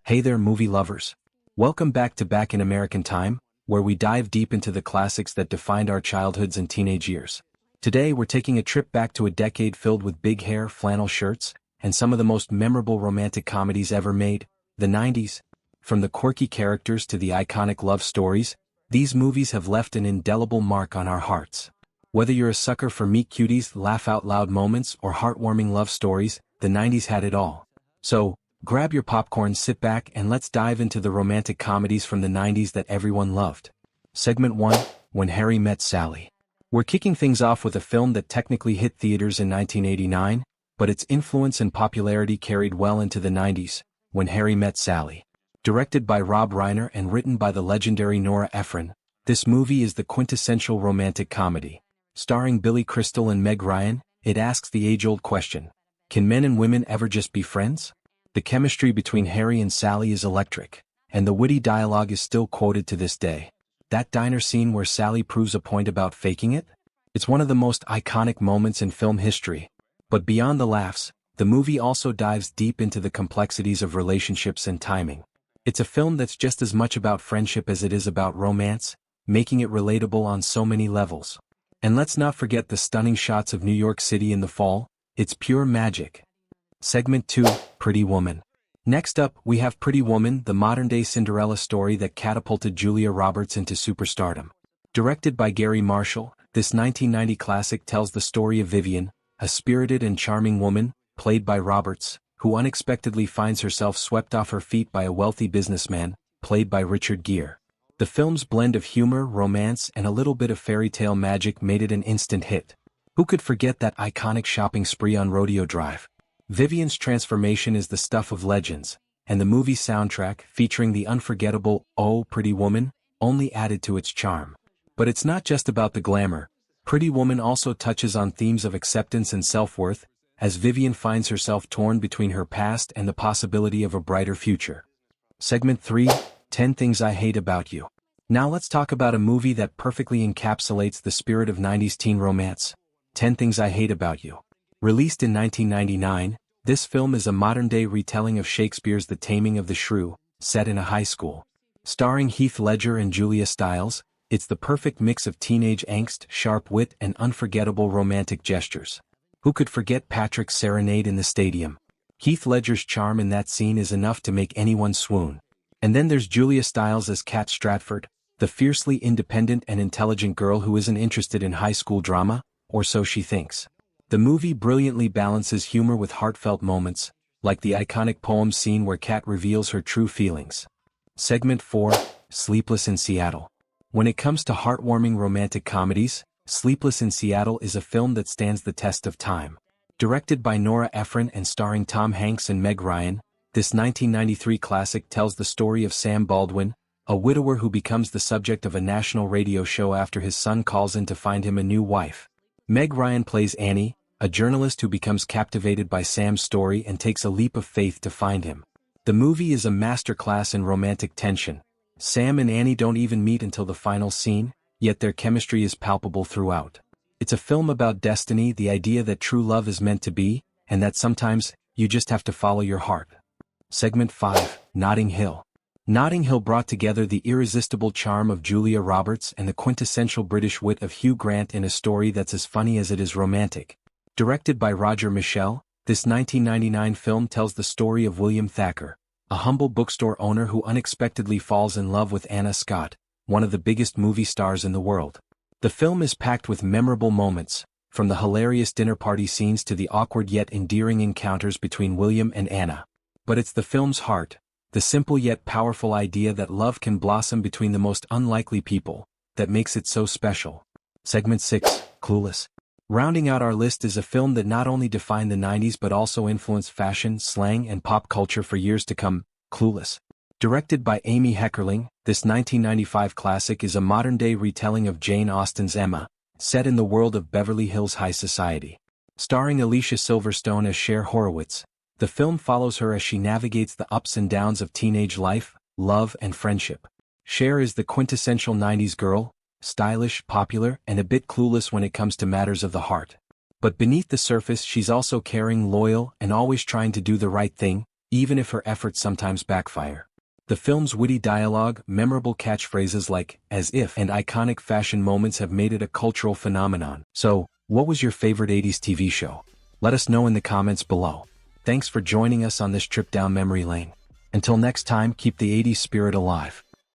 Hey there, movie lovers. Welcome back to Back in American Time, where we dive deep into the classics that defined our childhoods and teenage years. Today, we're taking a trip back to a decade filled with big hair, flannel shirts, and some of the most memorable romantic comedies ever made, the 90s. From the quirky characters to the iconic love stories, these movies have left an indelible mark on our hearts. Whether you're a sucker for meet cuties, laugh-out-loud moments, or heartwarming love stories, the 90s had it all. So, grab your popcorn, sit back, and let's dive into the romantic comedies from the 90s that everyone loved. Segment 1, When Harry Met Sally. We're kicking things off with a film that technically hit theaters in 1989, but its influence and popularity carried well into the 90s, When Harry Met Sally. Directed by Rob Reiner and written by the legendary Nora Ephron, this movie is the quintessential romantic comedy. Starring Billy Crystal and Meg Ryan, it asks the age-old question, can men and women ever just be friends? The chemistry between Harry and Sally is electric, and the witty dialogue is still quoted to this day. That diner scene where Sally proves a point about faking it? It's one of the most iconic moments in film history. But beyond the laughs, the movie also dives deep into the complexities of relationships and timing. It's a film that's just as much about friendship as it is about romance, making it relatable on so many levels. And let's not forget the stunning shots of New York City in the fall. It's pure magic. Segment 2, Pretty Woman. Next up, we have Pretty Woman, the modern-day Cinderella story that catapulted Julia Roberts into superstardom. Directed by Gary Marshall, this 1990 classic tells the story of Vivian, a spirited and charming woman, played by Roberts, who unexpectedly finds herself swept off her feet by a wealthy businessman, played by Richard Gere. The film's blend of humor, romance, and a little bit of fairy tale magic made it an instant hit. Who could forget that iconic shopping spree on Rodeo Drive? Vivian's transformation is the stuff of legends, and the movie's soundtrack, featuring the unforgettable "Oh, Pretty Woman," only added to its charm. But it's not just about the glamour. Pretty Woman also touches on themes of acceptance and self-worth, as Vivian finds herself torn between her past and the possibility of a brighter future. Segment 3, 10 Things I Hate About You. Now let's talk about a movie that perfectly encapsulates the spirit of 90s teen romance. 10 Things I Hate About You. Released in 1999, this film is a modern-day retelling of Shakespeare's The Taming of the Shrew, set in a high school. Starring Heath Ledger and Julia Stiles, it's the perfect mix of teenage angst, sharp wit, and unforgettable romantic gestures. Who could forget Patrick's serenade in the stadium? Heath Ledger's charm in that scene is enough to make anyone swoon. And then there's Julia Stiles as Kat Stratford, the fiercely independent and intelligent girl who isn't interested in high school drama, or so she thinks. The movie brilliantly balances humor with heartfelt moments, like the iconic poem scene where Kat reveals her true feelings. Segment 4, Sleepless in Seattle. When it comes to heartwarming romantic comedies, Sleepless in Seattle is a film that stands the test of time. Directed by Nora Ephron and starring Tom Hanks and Meg Ryan, this 1993 classic tells the story of Sam Baldwin, a widower who becomes the subject of a national radio show after his son calls in to find him a new wife. Meg Ryan plays Annie, a journalist who becomes captivated by Sam's story and takes a leap of faith to find him. The movie is a masterclass in romantic tension. Sam and Annie don't even meet until the final scene, yet their chemistry is palpable throughout. It's a film about destiny, the idea that true love is meant to be, and that sometimes, you just have to follow your heart. Segment 5, Notting Hill. Notting Hill brought together the irresistible charm of Julia Roberts and the quintessential British wit of Hugh Grant in a story that's as funny as it is romantic. Directed by Roger Michell, this 1999 film tells the story of William Thacker, a humble bookstore owner who unexpectedly falls in love with Anna Scott, one of the biggest movie stars in the world. The film is packed with memorable moments, from the hilarious dinner party scenes to the awkward yet endearing encounters between William and Anna. But it's the film's heart, the simple yet powerful idea that love can blossom between the most unlikely people, that makes it so special. Segment 6, Clueless. Rounding out our list is a film that not only defined the 90s but also influenced fashion, slang, and pop culture for years to come, Clueless. Directed by Amy Heckerling, this 1995 classic is a modern-day retelling of Jane Austen's Emma, set in the world of Beverly Hills High Society. Starring Alicia Silverstone as Cher Horowitz, the film follows her as she navigates the ups and downs of teenage life, love, and friendship. Cher is the quintessential 90s girl, stylish, popular, and a bit clueless when it comes to matters of the heart. But beneath the surface she's also caring, loyal, and always trying to do the right thing, even if her efforts sometimes backfire. The film's witty dialogue, memorable catchphrases like, "as if," and iconic fashion moments have made it a cultural phenomenon. So, what was your favorite 80s TV show? Let us know in the comments below. Thanks for joining us on this trip down memory lane. Until next time, keep the 80s spirit alive.